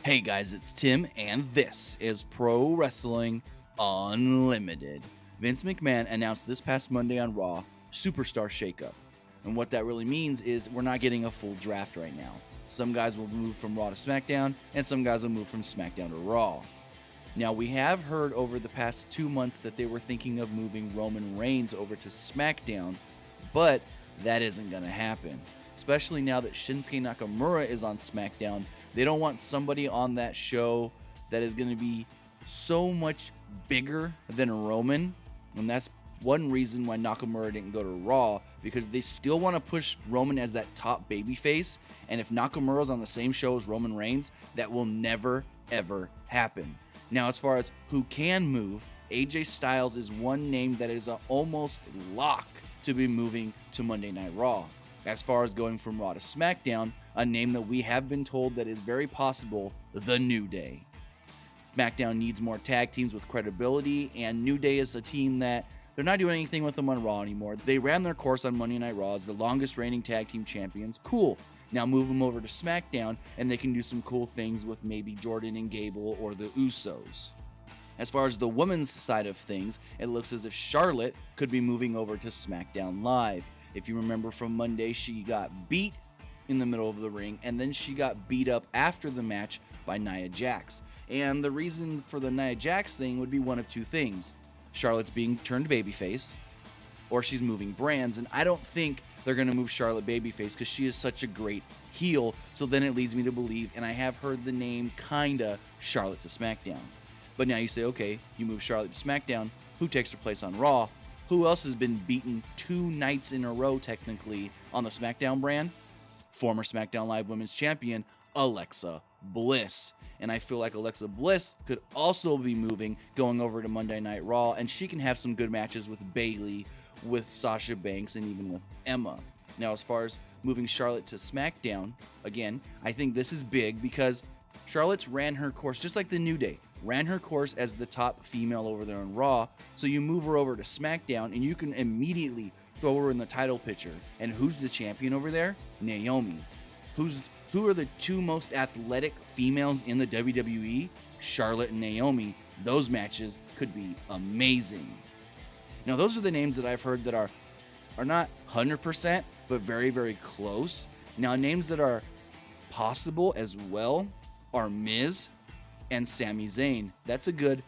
Hey guys, it's Tim, and this is Pro Wrestling Unlimited. Vince McMahon announced this past Monday on Raw, Superstar Shakeup. And what that really means is we're not getting a full draft right now. Some guys will move from Raw to SmackDown, and some guys will move from SmackDown to Raw. Now, we have heard over the past 2 months that they were thinking of moving Roman Reigns over to SmackDown, but that isn't going to happen. Especially now that Shinsuke Nakamura is on SmackDown, they don't want somebody on that show that is going to be so much bigger than Roman. And that's one reason why Nakamura didn't go to Raw, because they still want to push Roman as that top babyface. And if Nakamura's on the same show as Roman Reigns, that will never, ever happen. Now, as far as who can move, AJ Styles is one name that is an almost lock to be moving to Monday Night Raw. As far as going from Raw to SmackDown, a name that we have been told that is very possible, The New Day. SmackDown needs more tag teams with credibility, and New Day is a team that they're not doing anything with them on Raw anymore. They ran their course on Monday Night Raw as the longest reigning tag team champions. Cool. Now move them over to SmackDown, and they can do some cool things with maybe Jordan and Gable or the Usos. As far as the women's side of things, it looks as if Charlotte could be moving over to SmackDown Live. If you remember from Monday, she got beat in the middle of the ring, and then she got beat up after the match by Nia Jax. And the reason for the Nia Jax thing would be one of two things. Charlotte's being turned babyface, or she's moving brands, and I don't think they're going to move Charlotte babyface because she is such a great heel, so then it leads me to believe, and I have heard the name kinda, Charlotte to SmackDown. But now you say, okay, you move Charlotte to SmackDown, who takes her place on Raw? Who else has been beaten 2 nights in a row, technically, on the SmackDown brand? Former SmackDown Live Women's Champion, Alexa Bliss. And I feel like Alexa Bliss could also be moving, going over to Monday Night Raw, and she can have some good matches with Bayley, with Sasha Banks, and even with Emma. Now, as far as moving Charlotte to SmackDown, again, I think this is big because Charlotte's ran her course, just like the New Day, ran her course as the top female over there on Raw, so you move her over to SmackDown and you can immediately throw her in the title picture. And who's the champion over there? Naomi. Who are the 2 most athletic females in the WWE? Charlotte and Naomi. Those matches could be amazing. Now, those are the names that I've heard that are not 100%, but very, very close. Now, names that are possible as well are Miz and Sami Zayn. That's a good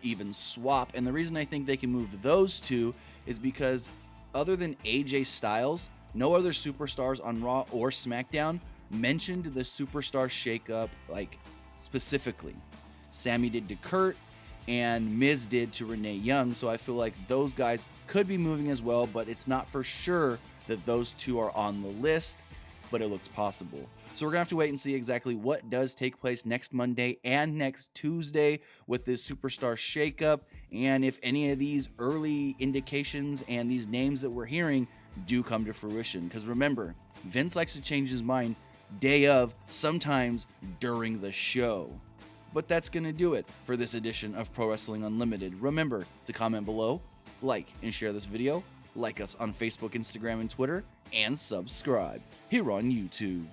even swap. And the reason I think they can move those two is because other than AJ Styles, no other superstars on Raw or SmackDown mentioned the superstar shakeup like specifically. Sami did to Kurt, and Miz did to Renee Young, so I feel like those guys could be moving as well, but it's not for sure that those 2 are on the list, but it looks possible. So we're going to have to wait and see exactly what does take place next Monday and next Tuesday with this superstar shakeup, and if any of these early indications and these names that we're hearing do come to fruition. Because remember, Vince likes to change his mind day of, sometimes during the show. But that's going to do it for this edition of Pro Wrestling Unlimited. Remember to comment below, like and share this video, like us on Facebook, Instagram, and Twitter, and subscribe here on YouTube.